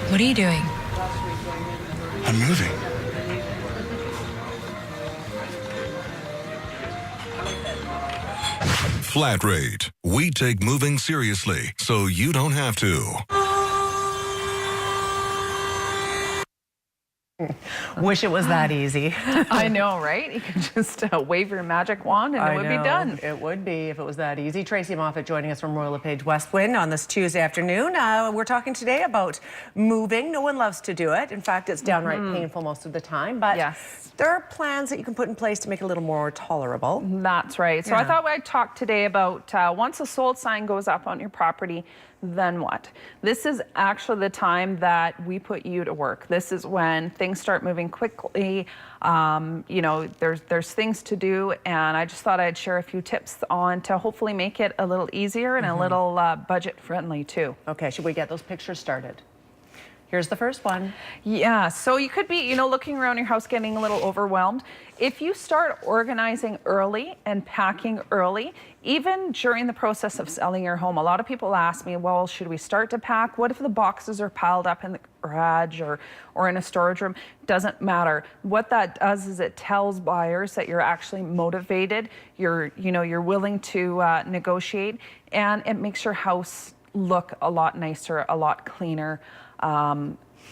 What are you doing? I'm moving. Flat Rate. We take moving seriously, so you don't have to. Wish it was that easy. I know, right? You can just wave your magic wand and it would be done. It would be if it was that easy. Tracy Moffett joining us from Royal LePage Westwind on this Tuesday afternoon. We're talking today about moving. No one loves to do it. In fact, it's downright painful most of the time. But yes, there are plans that you can put in place to make it a little more tolerable. That's right. So I thought I'd talk today about once a sold sign goes up on your property, then what? This is actually the time that we put you to work. This is when things start moving quickly. You know, there's things to do, and I just thought I'd share a few tips on to hopefully make it a little easier and a little budget friendly too. Okay, should we get those pictures started? Here's the first one. Yeah, so you could be, you know, looking around your house getting a little overwhelmed. If you start organizing early and packing early, even during the process of selling your home, a lot of people ask me, well, should we start to pack? What if the boxes are piled up in the garage or in a storage room? Doesn't matter. What that does is it tells buyers that you're actually motivated, you're willing to negotiate, and it makes your house look a lot nicer, a lot cleaner.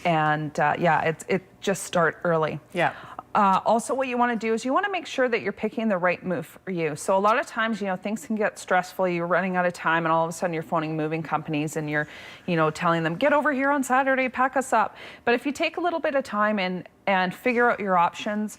It just start early. Yeah. Also, what you want to do is you want to make sure that you're picking the right move for you. So a lot of times, you know, things can get stressful. You're running out of time, and all of a sudden you're phoning moving companies and you're, you know, telling them, get over here on Saturday, pack us up. But if you take a little bit of time and figure out your options,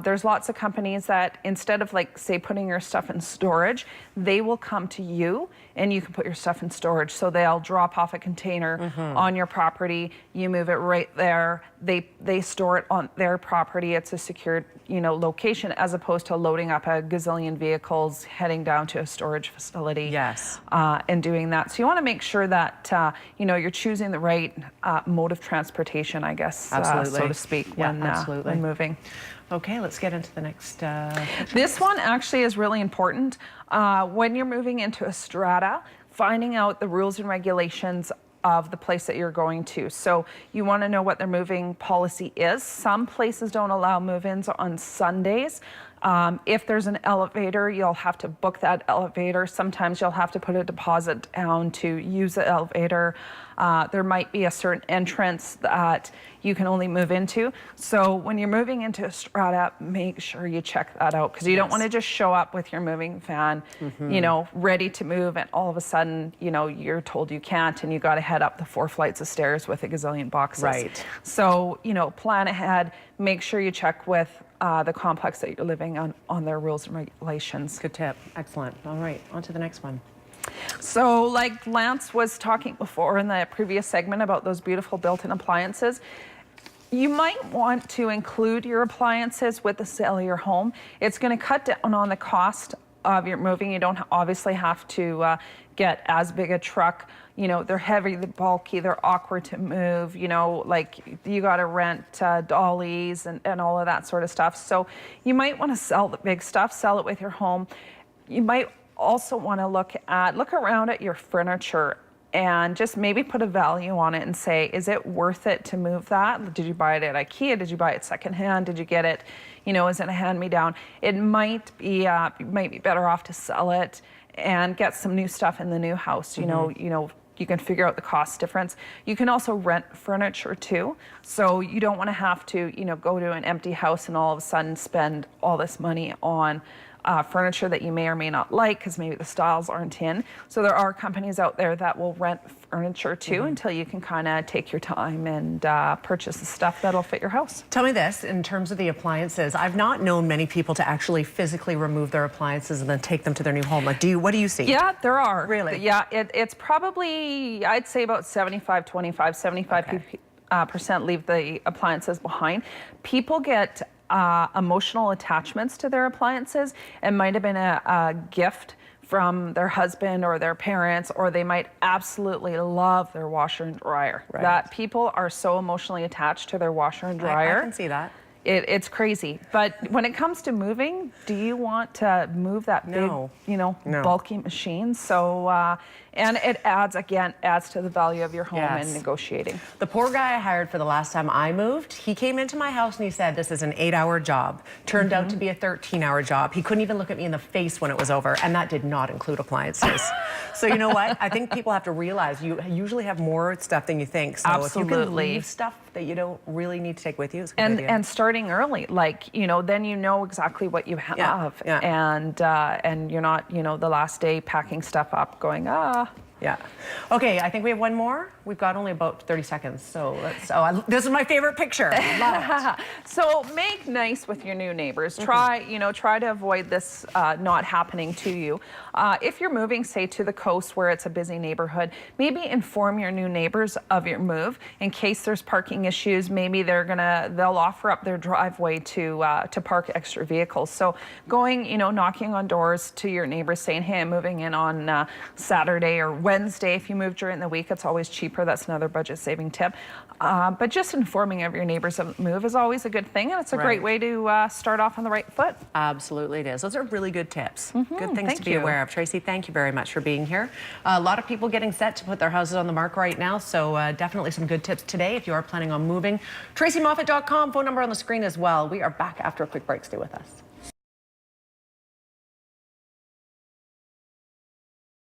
there's lots of companies that instead of, like, say, putting your stuff in storage, they will come to you and you can put your stuff in storage. So they'll drop off a container on your property. You move it right there. They store it on their property. It's a secured, you know, location, as opposed to loading up a gazillion vehicles, heading down to a storage facility. Yes. And doing that. So you want to make sure that, you know, you're choosing the right mode of transportation, I guess, so to speak, when moving. Okay, let's get into the next. This one actually is really important. When you're moving into a strata, finding out the rules and regulations of the place that you're going to. So you want to know what their moving policy is. Some places don't allow move-ins on Sundays. If there's an elevator, you'll have to book that elevator. Sometimes you'll have to put a deposit down to use the elevator. There might be a certain entrance that you can only move into. So when you're moving into a strata, make sure you check that out, because you don't want to just show up with your moving van, you know, ready to move, and all of a sudden, you know, you're told you can't, and you got to head up the 4 flights of stairs with a gazillion boxes. Right. So, you know, plan ahead. Make sure you check with the complex that you're living on their rules and regulations. Good tip. Excellent. All right, on to the next one. So, like Lance was talking before in the previous segment about those beautiful built-in appliances, you might want to include your appliances with the sale of your home. It's going to cut down on the cost of your moving. You don't obviously have to get as big a truck. You know, they're heavy, they're bulky, they're awkward to move. You know, like, you got to rent dollies and all of that sort of stuff. So you might want to sell the big stuff, sell it with your home. You might also want to look around at your furniture and just maybe put a value on it and say, is it worth it to move that? Did you buy it at IKEA? Did you buy it secondhand? Did you get it, you know, is it a hand-me-down? It might be better off to sell it and get some new stuff in the new house. You know, you can figure out the cost difference. You can also rent furniture too. So you don't want to have to, you know, go to an empty house and all of a sudden spend all this money on furniture that you may or may not like, because maybe the styles aren't in. So there are companies out there that will rent furniture too until you can kind of take your time and purchase the stuff that'll fit your house. Tell me this, in terms of the appliances, I've not known many people to actually physically remove their appliances and then take them to their new home. Like, what do you see? Yeah, there are. Really? Yeah, it's probably, I'd say about 75-25, 75% leave the appliances behind. People get emotional attachments to their appliances. It might have been a gift from their husband or their parents, or they might absolutely love their washer and dryer. Right. That people are so emotionally attached to their washer and dryer. I can see that. It's crazy. But when it comes to moving, do you want to move that big, No. No. bulky machine? So, and it adds to the value of your home Yes. and negotiating. The poor guy I hired for the last time I moved, he came into my house and he said, this is an 8-hour job. Turned out to be a 13-hour job. He couldn't even look at me in the face when it was over, and that did not include appliances. So you know what? I think people have to realize you usually have more stuff than you think. So if you can Absolutely. leave stuff that you don't really need to take with you, it's a good idea. And starting early, like, then you know exactly what you have. yeah. And you're not, the last day packing stuff up going, Yeah. Okay, I think we have one more. We've got only about 30 seconds, so this is my favorite picture. Love it. So make nice with your new neighbors. Try to avoid this not happening to you. If you're moving, say, to the coast where it's a busy neighborhood, maybe inform your new neighbors of your move in case there's parking issues. Maybe they'll offer up their driveway to park extra vehicles. So going, knocking on doors to your neighbors saying, hey, I'm moving in on Saturday or Wednesday. If you move during the week, it's always cheaper. That's another budget saving tip. But just informing of your neighbors of the move is always a good thing, and it's a great way to start off on the right foot. Absolutely it is. Those are really good tips. Good things Thank to be you. aware of. Tracy, thank you very much for being here. A lot of people getting set to put their houses on the market right now, so definitely some good tips today if you are planning on moving. TracyMoffett.com, phone number on the screen as well. We are back after a quick break. Stay with us.